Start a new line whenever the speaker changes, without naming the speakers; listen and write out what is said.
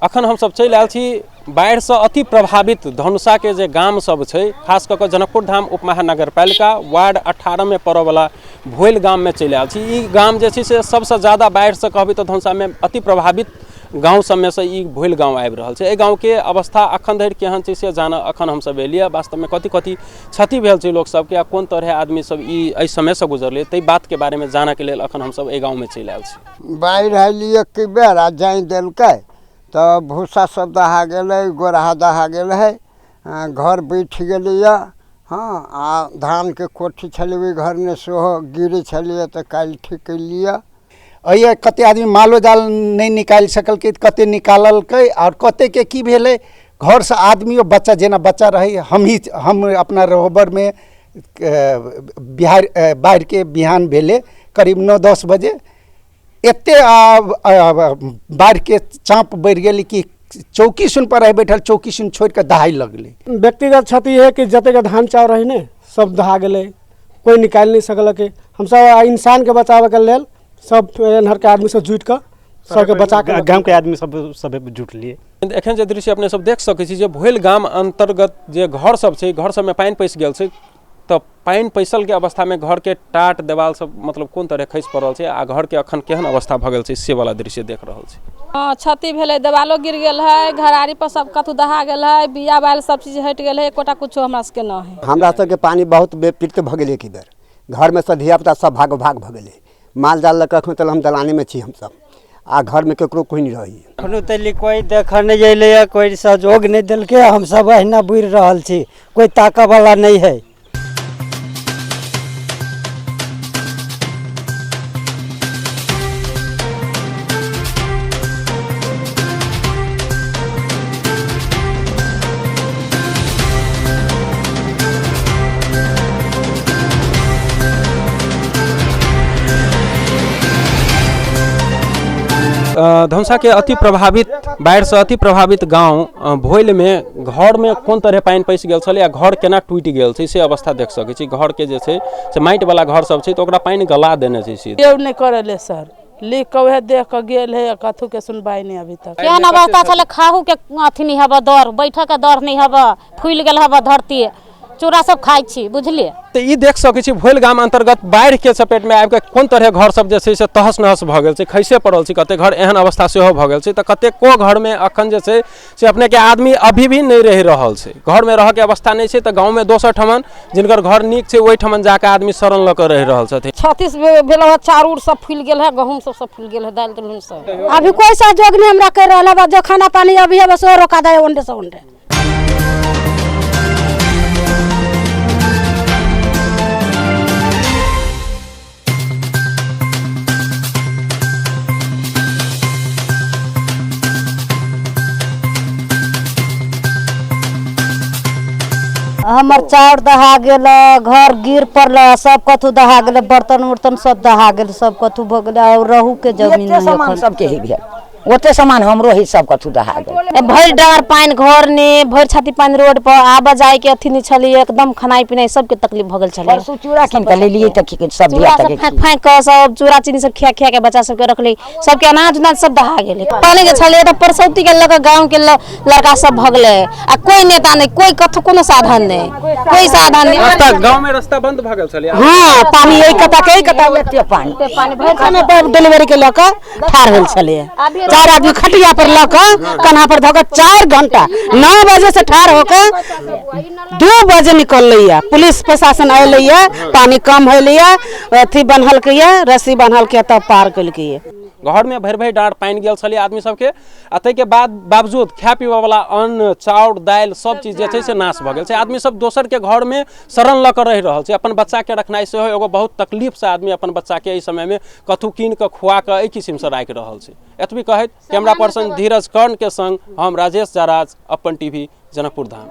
अखन हम सब चलि आयल छी बाढ़ि से अति प्रभावित धनुषा के जे गाम सब छै, खास कऽ जनकपुर धाम उपमहानगरपालिका वार्ड 18 में पड़े वाला भोइल गाम में चलि आयल छी। ई गाम जे छै से सबसे ज्यादा बाढ़ि से कहबै तऽ धनुषा में अति प्रभावित गाँव सब में से ई भोइल गाँव आबि रहल छै। एहि गाँव के अवस्था अखन धरि केहन छै से जानऽ अखन हम सब एलियै। वास्तव में कथी कथी क्षति भेल छै लोक सबके आ कोन तरह आदमी सब ई समय से गुजरले ताहि बात के बारे में जानऽ के लेल अखन हम सब एहि गाँव में चलि आयल छी।
बाढ़ि आयल एक बेर आ जानि देलकै तो भूसा सब दहा गेलै, गोरहा दहा गेल है, घर बैठ गेलैया। हाँ, आ धान के कोठी छलै घर में सेहो गिरे छलै तो काल्हि ठीक कैलियै।
अइए कते आदमी मालो जाल नहीं निकाल सकलकै, कते निकाललकै और कते के की भेलै घर से आदमी और बच्चा जेना बच्चा रही। हम अपना रोहबर में बिहार बाढ़ के बिहान भेले करीब 9-10 बजे एते बाढ़ के चाँप बढ़ गई कि चौकी सुन पर रह बैठल चौकी सुन छोड़ के दहाई लगले।
व्यक्तिगत क्षति है कि जते के धान चाउर रही ने सब दहा गए, कोई निकाल नहीं सकल। हम सब इंसान के बचावे के लेल सब एनहर के आदमी से जुट कर सबके बचा के
गाँव के आदमी सब जुट लिए।
एखन जे दृश्य अपने सब देख सकै छी जे भोइल गाम अंतर्गत जे घर सब छै, घर सब में पानि पैसि गेल छै। तो पानि पैसल के अवस्था में घर के टाट देवाल सब मतलब कोन तरह खसि पड़ल छै आ घर के अखन केहन अवस्था भ गेल छै से वाला दृश्य देख रहल छी।
हाँ, क्षति भेलै, देवालो गिर गेल है, घरारी पर सब कतु दहा गेल है, बिया बाल सब चीज हटि गेल है, एकोटा कुछो हमरा सबके न है।
हमरा सबके पानी बहुत बेपीड़ित भ गेलै। एक बेर घर में सब धियापुता सब भाग भ गेलै। माल जाल लग अखन तक हम दलाने में छी। हम सब आ घर में केकरो कोई नहीं रही।
अखनो तली कोई देख नहीं अइले, कोई सहयोग नहीं देलके। हम सब अहिना बुझि रहल छी, कोई ताकऽ वाला नहीं है।
धनुषा के अति प्रभावित बाढ़ि से अति प्रभावित गांव भोइल में घर में कोन तरह पानि पैसि गेल छलै आ घर केना टूटि गेल छै से अवस्था देख सकै छी। घर के जे छै से माटि वाला घर सब छै तो ओकरा पानि गला देने छै सीधे।
केओ नहीं करले सर, लिख के वह देख के गेल है, कथु के सुनवाई नहीं अभी तक।
केहन अवस्था छलै, खाहू के अथी नहीं हबा, दर बैठे के दर नहीं हबा, फूल गेल हबा धरती, चूड़ा सब खाई छी बुझलिए।
तो ई देख सकै छी भोइल गाम अंतर्गत बाढ़ि के चपेट में आबि के कोन तरह घर सब जे छै से तहस नहस भ गेल छै, खैसे पड़ल छै। कते घर एहन अवस्था सेहो भ गेल छै तऽ कतेको घर में अखन जे छै से अपने के आदमी अभी भी नहीं रहि रहल छै। घर में रह के अवस्था नहीं छै तऽ गाँव में दोसर ठमन जिनकर घर नीक छै ओहि ठमन जाके आदमी शरण ल के रहि रहल छथिन।
36 भेल है, चाउर सब फूल गेल है, गहूम सब फूल गेल है, दाल दलहन सब।
अभी कोई सहयोग नहीं हमरा कर रहल है, जो खाना पानी अभी है बस रोका दे ओंडे से ओंडे।
हमर चाउर दहा गेल, घर गिर पड़ल, सब कथु दहा गेल, बर्तन उर्तन सब दहा गेल, सब कथु भ गेल। और रहू के जमीन
सामान सबके ही भेल, ओते सामान हमरो ही सब कथु दहा गेल।
भरि डार पानि घर ने, भरि छाती पानि रोड पर आबा जाय के अथी नहीं छलै, एकदम खानाई पिनाई सबके तकलीफ भ गेल छलै।
चूड़ा कीन के ले लिए त सब दिया तक
फाँक के सब चूड़ा चीनी सब खिया खिया के बच्चा सबके रखले, सबके अनाज उनाज सब दहा गेले। पानी के छलै त परसौती के लग गांव के लड़का सब भगले आ कोई नेता नहीं, कोई कथु कोनो साधन नहीं, कोई साधन नहीं।
रास्ता गांव में रास्ता बंद भ गेल छलै।
हां, पानी एक कता के कता एते पानी
भरि
खाने पर डिलीवरी के लक ठार होल छलै। 4 आदमी खटिया पर लक कन्हा पर धक 4 घंटा 9 बजे से ठार होकर 2 बजे निकल लिया। पुलिस प्रशासन अइलैया, पानी कम होइलैया, अथी बनहल के रस्सी बनहल के तब पार कल के।
घर में भरि भरि डाँड़ पानि गेल छलै आदमी सबके आ ताहिके बावजूद खाय पीबे वाला अन्न चाउर दालि सब चीज जे छै से नाश भ गेल छै। आदमी सब दोसर के घर में शरण ल के रहि रहल छै। अपन बच्चा के रखनाइ सेहो एगो बहुत तकलीफ से आदमी अपन बच्चा के एहि समय में कथु कीन के खुआ के एहि किस्म से राखि रहल छै। एतबी कहैत कैमरा पर्सन धीरज कर्ण के संग हम राजेश जराज, अपन टीवी, जनकपुर धाम।